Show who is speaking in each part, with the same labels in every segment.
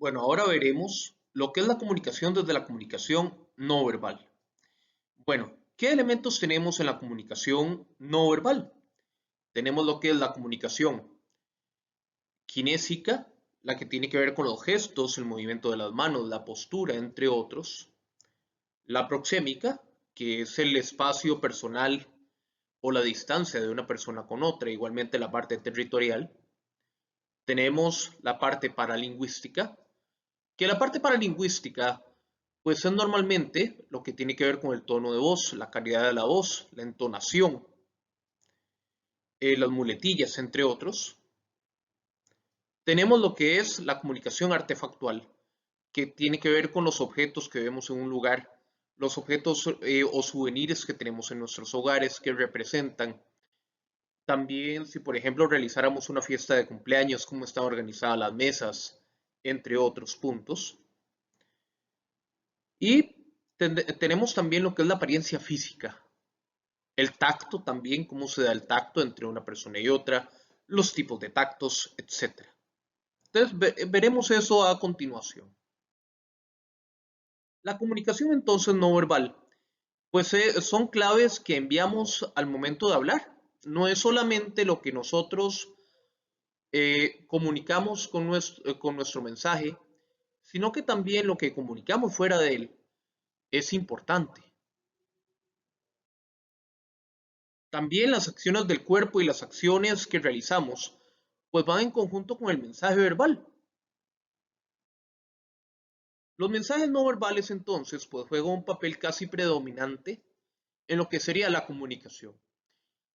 Speaker 1: Bueno, ahora veremos lo que es la comunicación desde la comunicación no verbal. Bueno, ¿qué elementos tenemos en la comunicación no verbal? Tenemos lo que es la comunicación kinésica, la que tiene que ver con los gestos, el movimiento de las manos, la postura, entre otros. La proxémica, que es el espacio personal o la distancia de una persona con otra, igualmente la parte territorial. Tenemos la parte paralingüística, que la parte paralingüística pues es normalmente lo que tiene que ver con el tono de voz, la calidad de la voz, la entonación, las muletillas, entre otros. Tenemos lo que es la comunicación artefactual, que tiene que ver con los objetos que vemos en un lugar, los objetos o souvenirs que tenemos en nuestros hogares que representan. También si por ejemplo realizáramos una fiesta de cumpleaños, cómo están organizadas las mesas, entre otros puntos. Y tenemos también lo que es la apariencia física, el tacto también, cómo se da el tacto entre una persona y otra, los tipos de tactos, etcétera. Entonces veremos eso a continuación. La comunicación entonces no verbal, pues son claves que enviamos al momento de hablar. No es solamente lo que nosotros comunicamos con nuestro mensaje, sino que también lo que comunicamos fuera de él es importante. También las acciones del cuerpo y las acciones que realizamos pues van en conjunto con el mensaje verbal. Los mensajes no verbales entonces pues juegan un papel casi predominante en lo que sería la comunicación.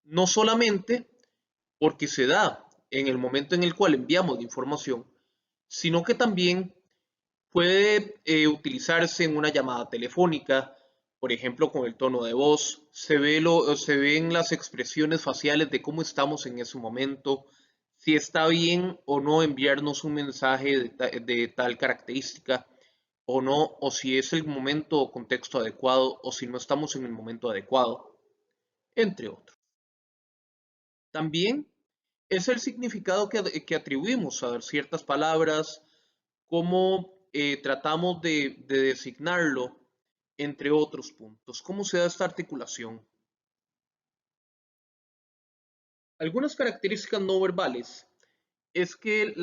Speaker 1: No solamente porque se da en el momento en el cual enviamos la información, sino que también puede utilizarse en una llamada telefónica, por ejemplo, con el tono de voz, se ven las expresiones faciales de cómo estamos en ese momento, si está bien o no enviarnos un mensaje de tal característica o no, o si es el momento o contexto adecuado o si no estamos en el momento adecuado, entre otros. También es el significado que atribuimos a ciertas palabras, cómo tratamos de designarlo, entre otros puntos. ¿Cómo se da esta articulación? Algunas características no verbales es que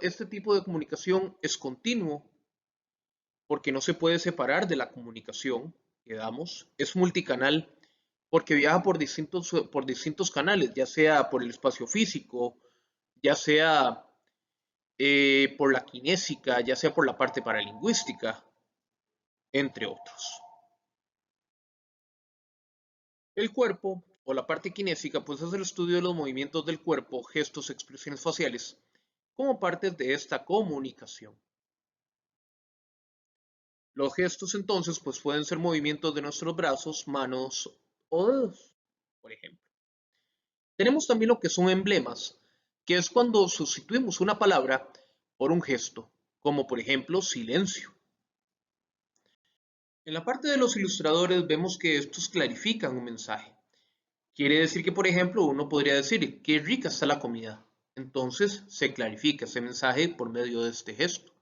Speaker 1: este tipo de comunicación es continuo, porque no se puede separar de la comunicación que damos, es multicanal, porque viaja por distintos canales, ya sea por el espacio físico, ya sea por la kinésica, ya sea por la parte paralingüística, entre otros. El cuerpo, o la parte kinésica, pues es el estudio de los movimientos del cuerpo, gestos, expresiones faciales, como parte de esta comunicación. Los gestos entonces, pues pueden ser movimientos de nuestros brazos, manos o dedos, por ejemplo. Tenemos también lo que son emblemas, que es cuando sustituimos una palabra por un gesto, como por ejemplo silencio. En la parte de los ilustradores vemos que estos clarifican un mensaje. Quiere decir que, por ejemplo, uno podría decir, qué rica está la comida. Entonces se clarifica ese mensaje por medio de este gesto.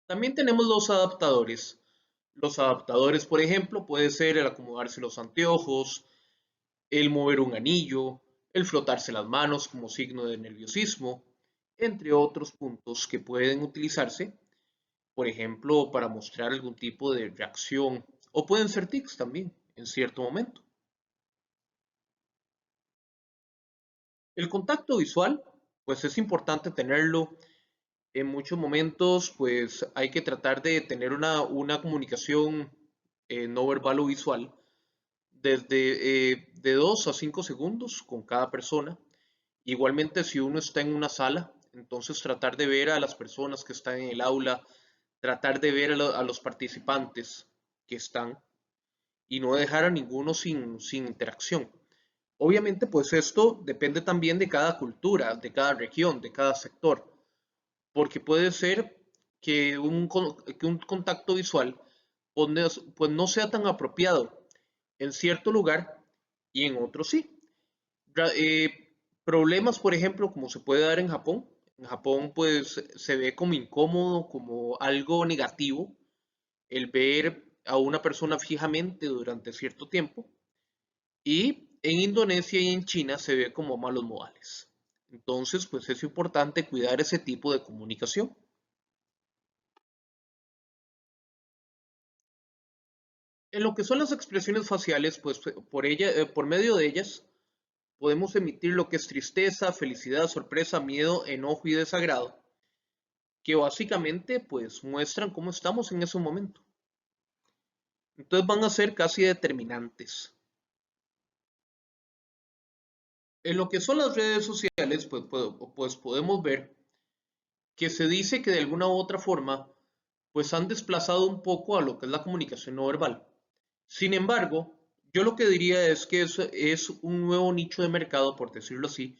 Speaker 1: También tenemos los adaptadores. Los adaptadores, por ejemplo, puede ser el acomodarse los anteojos, el mover un anillo, el frotarse las manos como signo de nerviosismo, entre otros puntos que pueden utilizarse, por ejemplo, para mostrar algún tipo de reacción, o pueden ser tics también en cierto momento. El contacto visual, pues es importante tenerlo. En muchos momentos, pues hay que tratar de tener una comunicación no verbal o visual desde de 2 a 5 segundos con cada persona. Igualmente, si uno está en una sala, entonces tratar de ver a las personas que están en el aula, tratar de ver a los participantes que están y no dejar a ninguno sin interacción. Obviamente, pues esto depende también de cada cultura, de cada región, de cada sector, porque puede ser que un contacto visual pues no sea tan apropiado en cierto lugar y en otro sí. Problemas, por ejemplo, como se puede dar en Japón. En Japón, pues se ve como incómodo, como algo negativo, el ver a una persona fijamente durante cierto tiempo. Y en Indonesia y en China se ve como malos modales. Entonces, pues es importante cuidar ese tipo de comunicación. En lo que son las expresiones faciales, pues por medio de ellas podemos emitir lo que es tristeza, felicidad, sorpresa, miedo, enojo y desagrado, que básicamente pues muestran cómo estamos en ese momento. Entonces van a ser casi determinantes. En lo que son las redes sociales, pues podemos ver que se dice que de alguna u otra forma, pues han desplazado un poco a lo que es la comunicación no verbal. Sin embargo, yo lo que diría es que es un nuevo nicho de mercado, por decirlo así,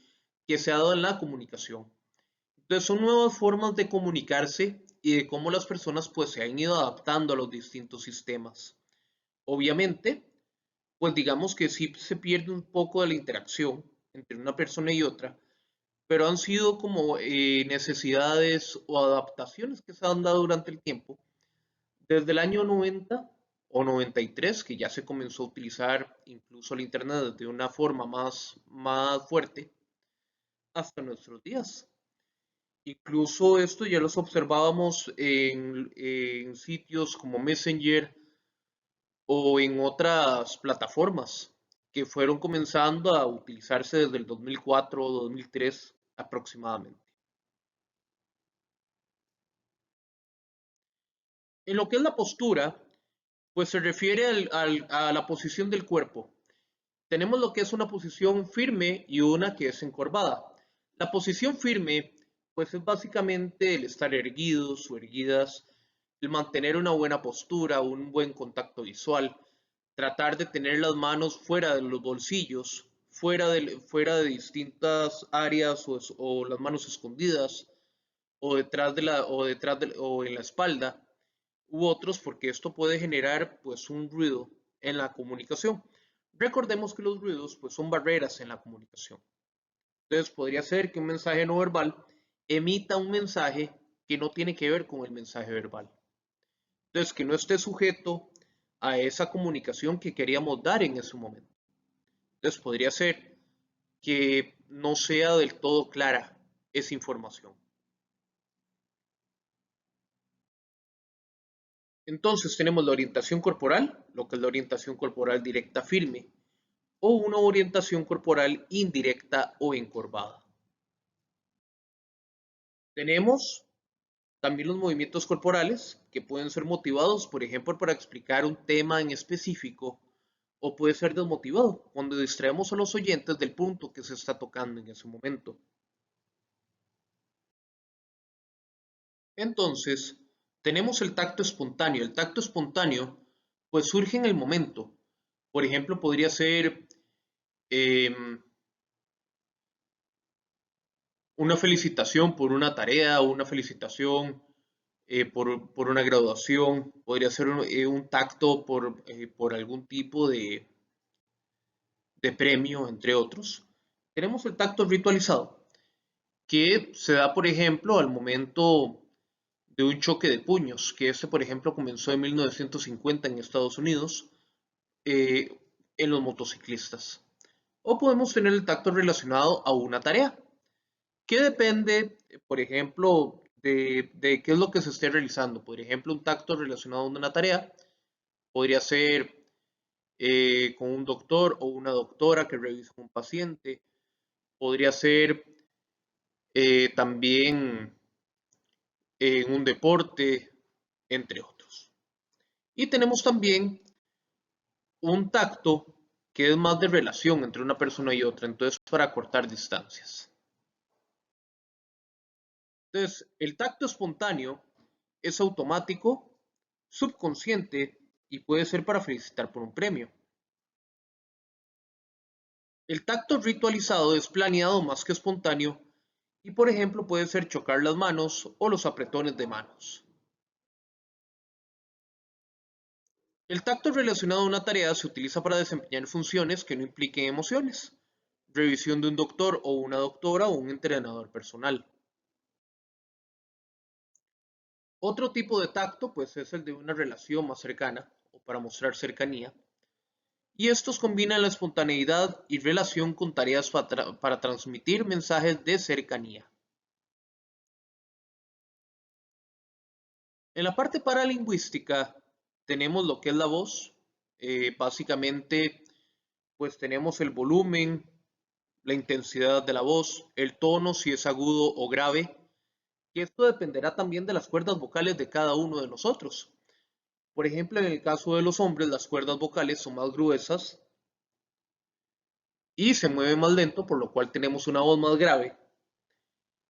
Speaker 1: que se ha dado en la comunicación. Entonces son nuevas formas de comunicarse y de cómo las personas pues se han ido adaptando a los distintos sistemas. Obviamente, pues digamos que sí se pierde un poco de la interacción entre una persona y otra, pero han sido como necesidades o adaptaciones que se han dado durante el tiempo. Desde el año 90 o 93, que ya se comenzó a utilizar incluso el Internet de una forma más fuerte, hasta nuestros días. Incluso esto ya los observábamos en sitios como Messenger o en otras plataformas que fueron comenzando a utilizarse desde el 2004 o 2003 aproximadamente. En lo que es la postura, pues se refiere a la posición del cuerpo. Tenemos lo que es una posición firme y una que es encorvada. La posición firme, pues es básicamente el estar erguidos o erguidas, el mantener una buena postura, un buen contacto visual, tratar de tener las manos fuera de los bolsillos, fuera de distintas áreas o las manos escondidas o en la espalda u otros porque esto puede generar pues un ruido en la comunicación. Recordemos que los ruidos pues son barreras en la comunicación. Entonces podría ser que un mensaje no verbal emita un mensaje que no tiene que ver con el mensaje verbal. Entonces que no esté sujeto a esa comunicación que queríamos dar en ese momento. Entonces podría ser que no sea del todo clara esa información. Entonces tenemos la orientación corporal, lo que es la orientación corporal directa firme, o una orientación corporal indirecta o encorvada. Tenemos también los movimientos corporales que pueden ser motivados, por ejemplo, para explicar un tema en específico, o puede ser desmotivado cuando distraemos a los oyentes del punto que se está tocando en ese momento. Entonces, tenemos el tacto espontáneo. El tacto espontáneo, pues surge en el momento. Por ejemplo, podría ser eh, una felicitación por una tarea o una felicitación por una graduación, podría ser un tacto por algún tipo de premio, entre otros. Tenemos el tacto ritualizado, que se da, por ejemplo, al momento de un choque de puños, que este, por ejemplo, comenzó en 1950 en Estados Unidos, eh, en los motociclistas. O podemos tener el tacto relacionado a una tarea, que depende, por ejemplo, de qué es lo que se esté realizando. Por ejemplo, un tacto relacionado a una tarea podría ser con un doctor o una doctora que revisa un paciente. Podría ser también en un deporte, entre otros. Y tenemos también un tacto que es más de relación entre una persona y otra, entonces para cortar distancias. Entonces, el tacto espontáneo es automático, subconsciente y puede ser para felicitar por un premio. El tacto ritualizado es planeado más que espontáneo y, por ejemplo, puede ser chocar las manos o los apretones de manos. El tacto relacionado a una tarea se utiliza para desempeñar funciones que no impliquen emociones. revisión de un doctor o una doctora o un entrenador personal. Otro tipo de tacto, pues, es el de una relación más cercana o para mostrar cercanía. Y estos combinan la espontaneidad y relación con tareas para transmitir mensajes de cercanía. En la parte paralingüística tenemos lo que es la voz. Básicamente, pues tenemos el volumen, la intensidad de la voz, el tono, si es agudo o grave. Y esto dependerá también de las cuerdas vocales de cada uno de nosotros. Por ejemplo, en el caso de los hombres, las cuerdas vocales son más gruesas y se mueven más lento, por lo cual tenemos una voz más grave.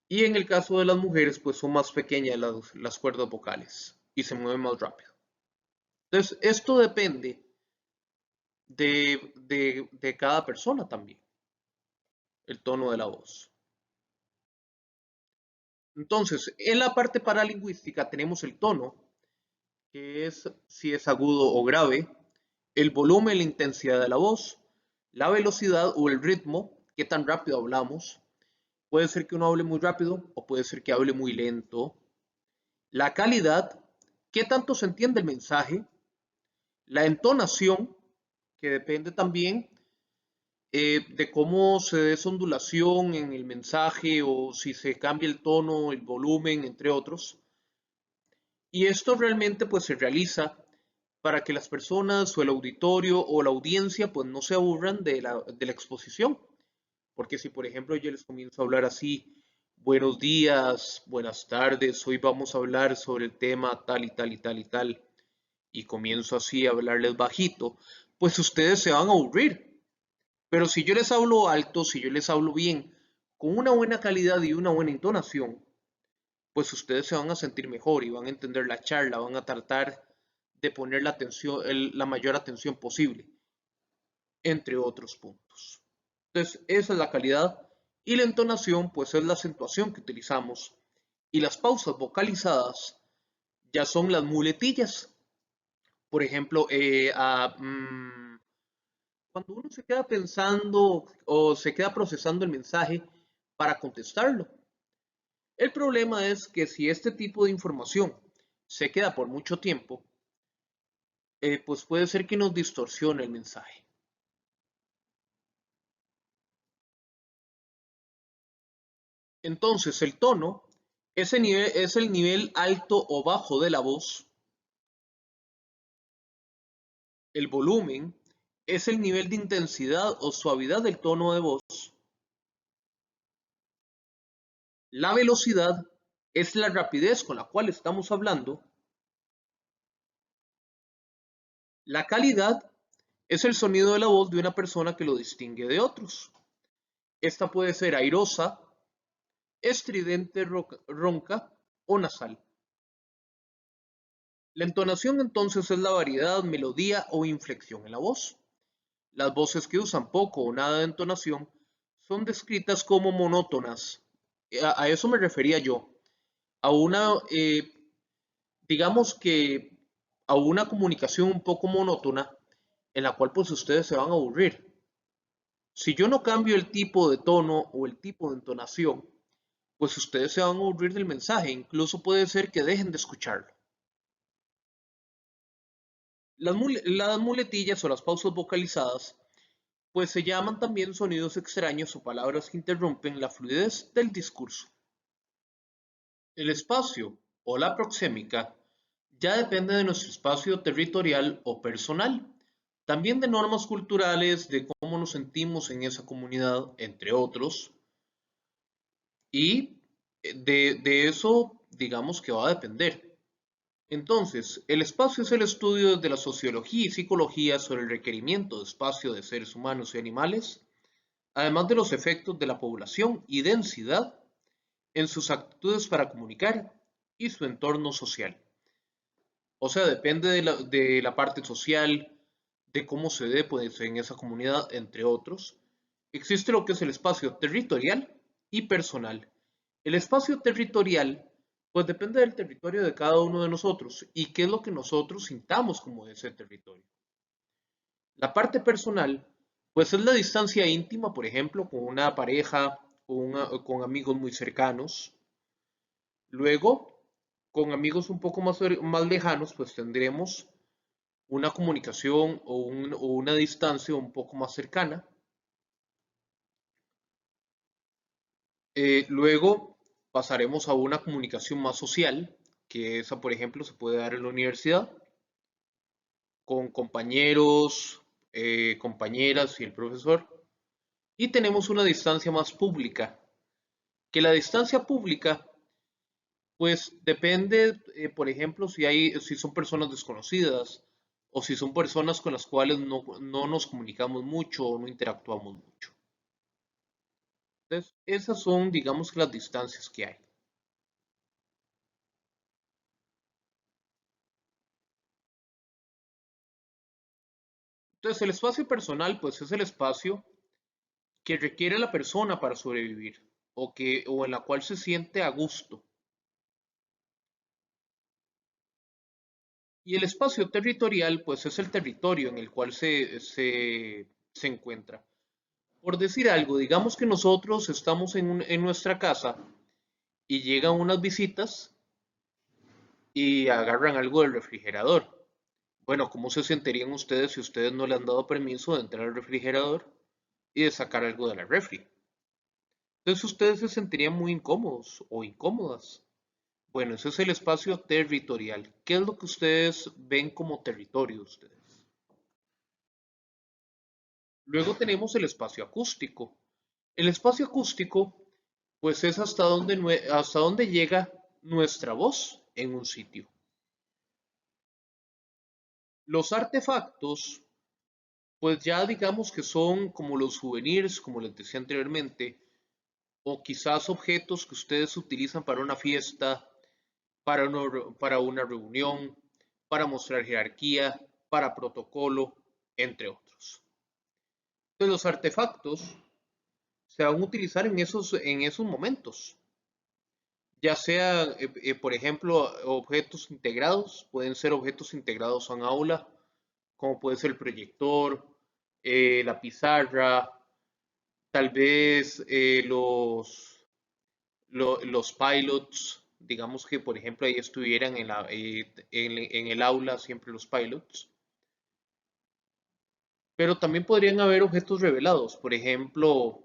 Speaker 1: Y en el caso de las mujeres, pues son más pequeñas las cuerdas vocales y se mueven más rápido. Entonces, esto depende de cada persona también, el tono de la voz. Entonces, en la parte paralingüística tenemos el tono, que es si es agudo o grave, el volumen, la intensidad de la voz, la velocidad o el ritmo, qué tan rápido hablamos. Puede ser que uno hable muy rápido o puede ser que hable muy lento. La calidad, qué tanto se entiende el mensaje. La entonación, que depende también de cómo se dé esa ondulación en el mensaje o si se cambia el tono, el volumen, entre otros. Y esto realmente pues se realiza para que las personas o el auditorio o la audiencia pues no se aburran de la exposición. Porque si por ejemplo yo les comienzo a hablar así, buenos días, buenas tardes, hoy vamos a hablar sobre el tema tal y tal y tal y tal, y comienzo así a hablarles bajito, pues ustedes se van a aburrir. Pero si yo les hablo alto, si yo les hablo bien, con una buena calidad y una buena entonación, pues ustedes se van a sentir mejor y van a entender la charla, van a tratar de poner la atención, la mayor atención posible, entre otros puntos. Entonces, esa es la calidad y la entonación, pues es la acentuación que utilizamos. Y las pausas vocalizadas ya son las muletillas. Por ejemplo, cuando uno se queda pensando o se queda procesando el mensaje para contestarlo. El problema es que si este tipo de información se queda por mucho tiempo, pues puede ser que nos distorsione el mensaje. Entonces, el tono es el nivel alto o bajo de la voz. El volumen es el nivel de intensidad o suavidad del tono de voz. La velocidad es la rapidez con la cual estamos hablando. La calidad es el sonido de la voz de una persona que lo distingue de otros. Esta puede ser airosa, estridente, ronca o nasal. La entonación entonces es la variedad, melodía o inflexión en la voz. Las voces que usan poco o nada de entonación son descritas como monótonas. A eso me refería yo, a una, digamos que a una comunicación un poco monótona en la cual pues ustedes se van a aburrir. Si yo no cambio el tipo de tono o el tipo de entonación, pues ustedes se van a aburrir del mensaje, incluso puede ser que dejen de escucharlo. Las muletillas o las pausas vocalizadas, pues se llaman también sonidos extraños o palabras que interrumpen la fluidez del discurso. El espacio o la proxémica ya depende de nuestro espacio territorial o personal, también de normas culturales, de cómo nos sentimos en esa comunidad, entre otros, y de eso digamos que va a depender. Entonces, el espacio es el estudio de la sociología y psicología sobre el requerimiento de espacio de seres humanos y animales, además de los efectos de la población y densidad en sus actitudes para comunicar y su entorno social. O sea, depende de la parte social, de cómo se dé pues, en esa comunidad, entre otros. Existe lo que es el espacio territorial y personal. El espacio territorial, pues depende del territorio de cada uno de nosotros y qué es lo que nosotros sintamos como ese territorio. La parte personal Pues es la distancia íntima, por ejemplo, con una pareja o con amigos muy cercanos. Luego, con amigos un poco más lejanos, pues tendremos una comunicación o una distancia un poco más cercana. Luego pasaremos a una comunicación más social, que esa, por ejemplo, se puede dar en la universidad, con compañeros, compañeras y el profesor. Y tenemos una distancia más pública, que la distancia pública, pues depende, por ejemplo, si son personas desconocidas o si son personas con las cuales no nos comunicamos mucho o no interactuamos mucho. Entonces, esas son, digamos, que las distancias que hay. Entonces, el espacio personal, pues es el espacio que requiere la persona para sobrevivir o en la cual se siente a gusto. Y el espacio territorial, pues es el territorio en el cual se encuentra. Por decir algo, digamos que nosotros estamos en nuestra casa y llegan unas visitas y agarran algo del refrigerador. Bueno, ¿cómo se sentirían ustedes si ustedes no le han dado permiso de entrar al refrigerador y de sacar algo de la refri? Entonces ustedes se sentirían muy incómodos o incómodas. Bueno, ese es el espacio territorial. ¿Qué es lo que ustedes ven como territorio ustedes? Luego tenemos el espacio acústico. El espacio acústico, pues es hasta donde llega nuestra voz en un sitio. Los artefactos, pues ya digamos que son como los souvenirs, como les decía anteriormente, o quizás objetos que ustedes utilizan para una fiesta, para una reunión, para mostrar jerarquía, para protocolo, entre otros. Entonces los artefactos se van a utilizar en esos momentos, ya sea, por ejemplo, objetos integrados, pueden ser objetos integrados a un aula, como puede ser el proyector, la pizarra, tal vez los pilots, digamos que por ejemplo ahí estuvieran en el aula siempre los pilots, pero también podrían haber objetos revelados, por ejemplo,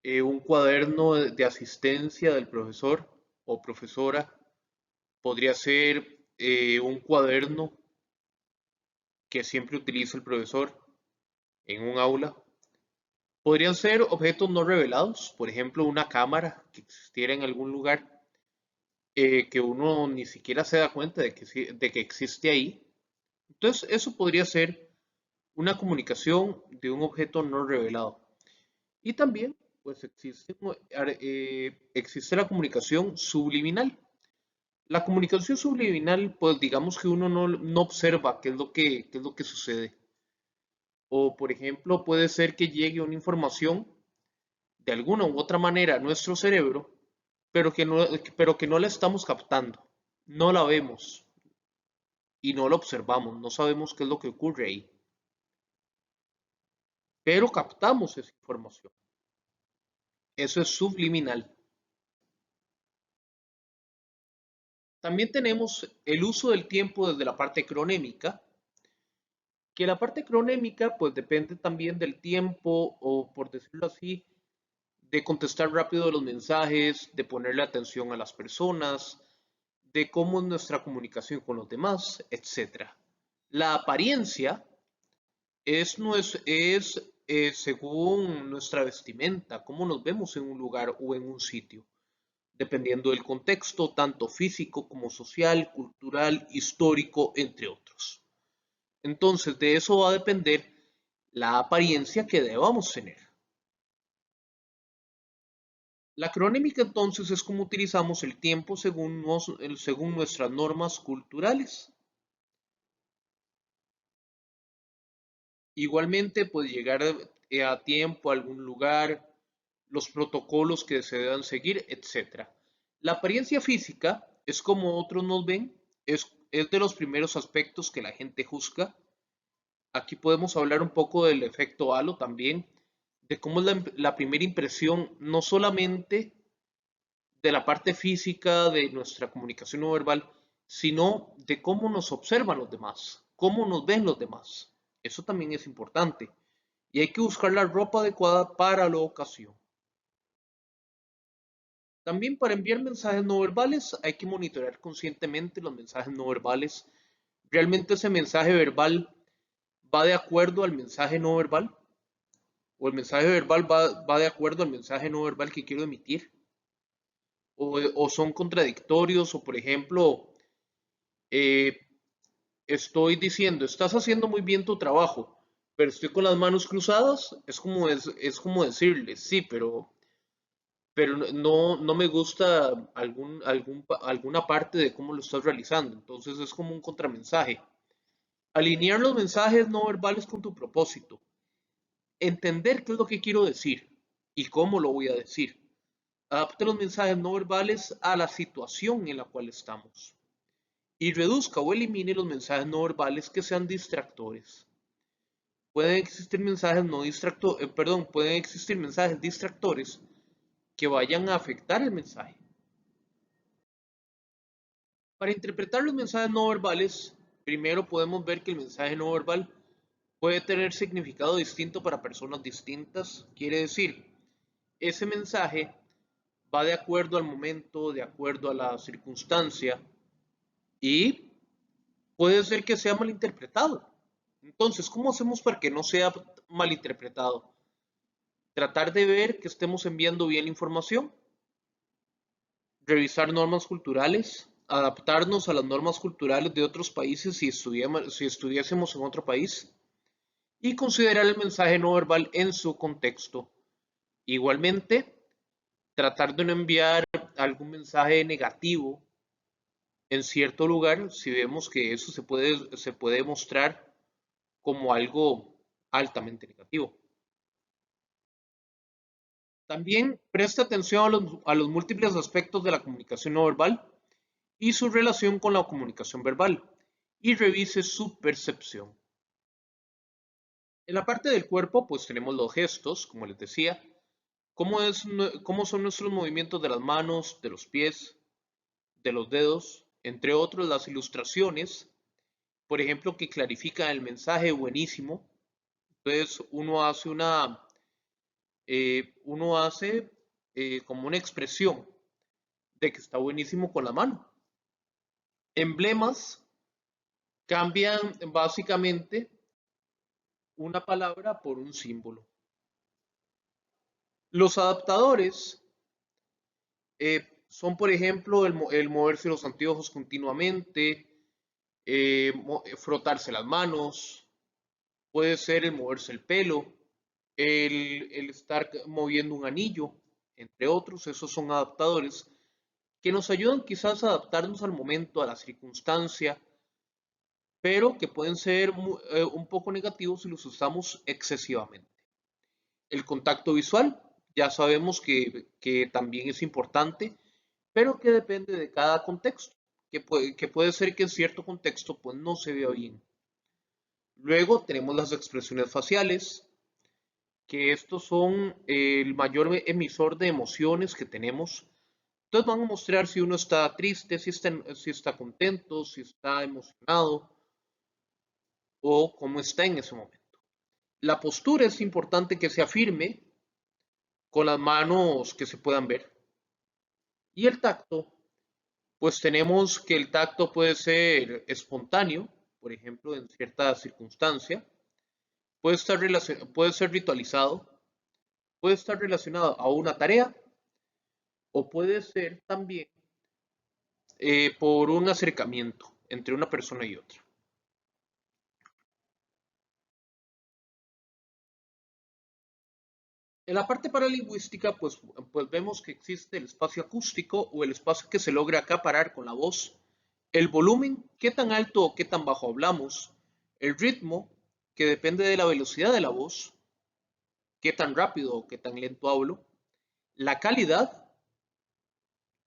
Speaker 1: un cuaderno de asistencia del profesor o profesora, podría ser un cuaderno que siempre utiliza el profesor en un aula. Podrían ser objetos no revelados, por ejemplo, una cámara que existiera en algún lugar que uno ni siquiera se da cuenta de que existe ahí. Entonces, eso podría ser una comunicación de un objeto no revelado. Y también, pues, existe la comunicación subliminal. La comunicación subliminal, pues, digamos que uno no observa qué es lo que sucede. O, por ejemplo, puede ser que llegue una información de alguna u otra manera a nuestro cerebro, pero que no la estamos captando, no la vemos y no la observamos, no sabemos qué es lo que ocurre ahí, pero captamos esa información. Eso es subliminal. También tenemos el uso del tiempo desde la parte cronémica, que la parte cronémica pues depende también del tiempo o por decirlo así, de contestar rápido los mensajes, de ponerle atención a las personas, de cómo es nuestra comunicación con los demás, etcétera. La apariencia es según nuestra vestimenta, cómo nos vemos en un lugar o en un sitio, dependiendo del contexto, tanto físico como social, cultural, histórico, entre otros. Entonces, de eso va a depender la apariencia que debamos tener. La cronémica entonces es como utilizamos el tiempo según nuestras normas culturales. Igualmente, pues llegar a tiempo a algún lugar, los protocolos que se deban seguir, etcétera. La apariencia física es como otros nos ven, es de los primeros aspectos que la gente juzga Aquí podemos hablar un poco del efecto halo también, de cómo es la primera impresión, no solamente de la parte física de nuestra comunicación no verbal, sino de cómo nos observan los demás, cómo nos ven los demás. Eso también es importante. Y hay que buscar la ropa adecuada para la ocasión. También para enviar mensajes no verbales hay que monitorear conscientemente los mensajes no verbales. ¿Realmente ese mensaje verbal va de acuerdo al mensaje no verbal? ¿O el mensaje verbal va de acuerdo al mensaje no verbal que quiero emitir? ¿O son contradictorios? O por ejemplo, eh, estoy diciendo, estás haciendo muy bien tu trabajo, pero estoy con las manos cruzadas, es como decirle, sí, pero no me gusta alguna parte de cómo lo estás realizando. Entonces es como un contramensaje. Alinear los mensajes no verbales con tu propósito. Entender qué es lo que quiero decir y cómo lo voy a decir. Adapte los mensajes no verbales a la situación en la cual estamos. Y reduzca o elimine los mensajes no verbales que sean distractores. Pueden existir mensajes distractores que vayan a afectar el mensaje. Para interpretar los mensajes no verbales, primero podemos ver que el mensaje no verbal puede tener significado distinto para personas distintas. Quiere decir, ese mensaje va de acuerdo al momento, de acuerdo a la circunstancia y puede ser que sea malinterpretado. Entonces, ¿cómo hacemos para que no sea malinterpretado? Tratar de ver que estemos enviando bien la información, revisar normas culturales, adaptarnos a las normas culturales de otros países si estuviésemos en otro país y considerar el mensaje no verbal en su contexto. Igualmente, tratar de no enviar algún mensaje negativo en cierto lugar si vemos que eso se puede mostrar como algo altamente negativo. También preste atención a los múltiples aspectos de la comunicación no verbal y su relación con la comunicación verbal y revise su percepción. En la parte del cuerpo, pues tenemos los gestos, como les decía, cómo son nuestros movimientos de las manos, de los pies, de los dedos, entre otros las ilustraciones, por ejemplo, que clarifican el mensaje buenísimo. Entonces uno hace como una expresión de que está buenísimo con la mano. Emblemas cambian básicamente una palabra por un símbolo. Los adaptadores son, por ejemplo, el moverse los anteojos continuamente, frotarse las manos, puede ser el moverse el pelo, el estar moviendo un anillo, entre otros. Esos son adaptadores que nos ayudan quizás a adaptarnos al momento, a la circunstancia, pero que pueden ser un poco negativos si los usamos excesivamente. El contacto visual, ya sabemos que también es importante, pero que depende de cada contexto, que puede ser que en cierto contexto pues no se vea bien. Luego tenemos las expresiones faciales, que estos son el mayor emisor de emociones que tenemos. Entonces van a mostrar si uno está triste, si está contento, si está emocionado o cómo está en ese momento. La postura es importante que se afirme con las manos que se puedan ver. Y el tacto, pues tenemos que el tacto puede ser espontáneo, por ejemplo, en cierta circunstancia, puede ser ritualizado, puede estar relacionado a una tarea o puede ser también por un acercamiento entre una persona y otra. En la parte paralingüística, pues vemos que existe el espacio acústico o el espacio que se logra acaparar con la voz, el volumen, qué tan alto o qué tan bajo hablamos, el ritmo, que depende de la velocidad de la voz, qué tan rápido o qué tan lento hablo, la calidad,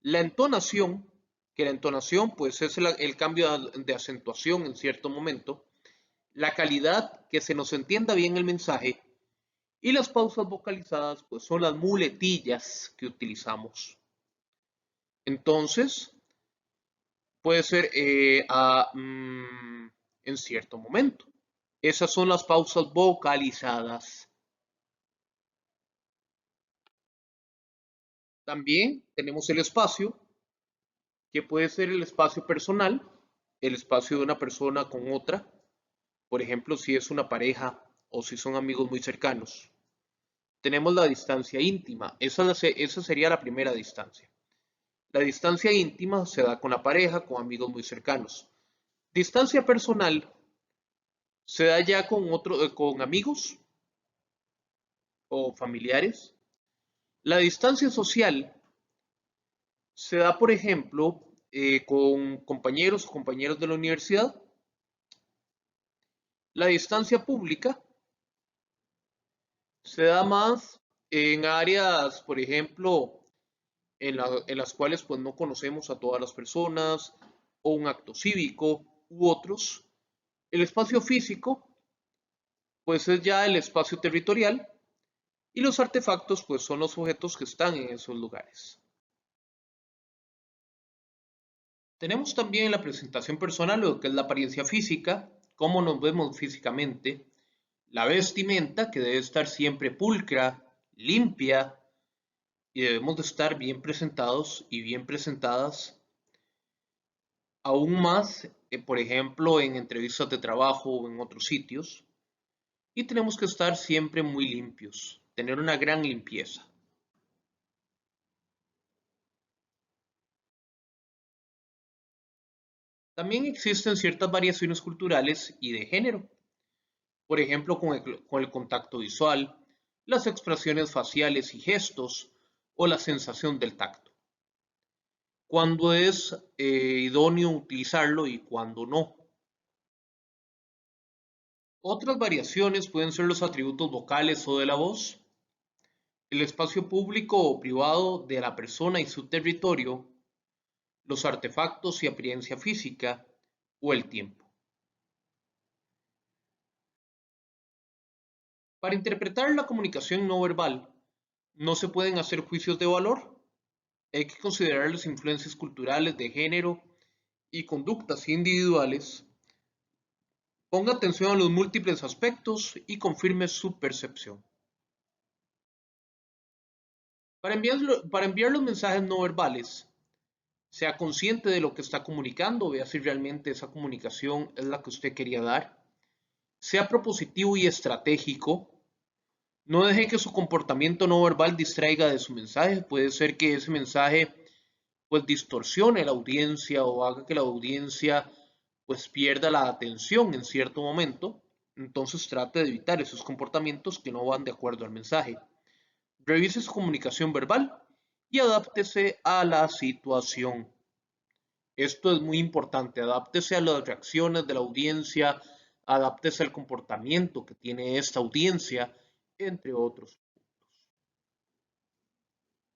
Speaker 1: la entonación, que la entonación pues es el cambio de acentuación en cierto momento, la calidad, que se nos entienda bien el mensaje, y las pausas vocalizadas pues son las muletillas que utilizamos. Entonces, puede ser en cierto momento. Esas son las pausas vocalizadas. También tenemos el espacio, que puede ser el espacio personal, el espacio de una persona con otra, por ejemplo, si es una pareja o si son amigos muy cercanos. Tenemos la distancia íntima, esa sería la primera distancia. La distancia íntima se da con la pareja, con amigos muy cercanos. Distancia personal se da ya con amigos o familiares. La distancia social se da, por ejemplo, con compañeros o compañeras de la universidad. La distancia pública se da más en áreas, por ejemplo, en las cuales pues no conocemos a todas las personas, o un acto cívico u otros. El espacio físico pues es ya el espacio territorial y los artefactos pues son los objetos que están en esos lugares. Tenemos también la presentación personal, lo que es la apariencia física, cómo nos vemos físicamente, la vestimenta, que debe estar siempre pulcra, limpia, y debemos de estar bien presentados y bien presentadas, aún más, por ejemplo, en entrevistas de trabajo o en otros sitios, y tenemos que estar siempre muy limpios, tener una gran limpieza. También existen ciertas variaciones culturales y de género, por ejemplo, con el contacto visual, las expresiones faciales y gestos o la sensación del tacto. Cuándo es idóneo utilizarlo y cuándo no. Otras variaciones pueden ser los atributos vocales o de la voz, el espacio público o privado de la persona y su territorio, los artefactos y apariencia física o el tiempo. Para interpretar la comunicación no verbal, no se pueden hacer juicios de valor. Hay que considerar las influencias culturales de género y conductas individuales. Ponga atención a los múltiples aspectos y confirme su percepción. Para enviar los mensajes no verbales, sea consciente de lo que está comunicando, vea si realmente esa comunicación es la que usted quería dar. Sea propositivo y estratégico. No deje que su comportamiento no verbal distraiga de su mensaje. Puede ser que ese mensaje pues distorsione la audiencia o haga que la audiencia pues pierda la atención en cierto momento. Entonces trate de evitar esos comportamientos que no van de acuerdo al mensaje. Revise su comunicación verbal y adáptese a la situación. Esto es muy importante, adáptese a las reacciones de la audiencia, adáptese al comportamiento que tiene esta audiencia, entre otros.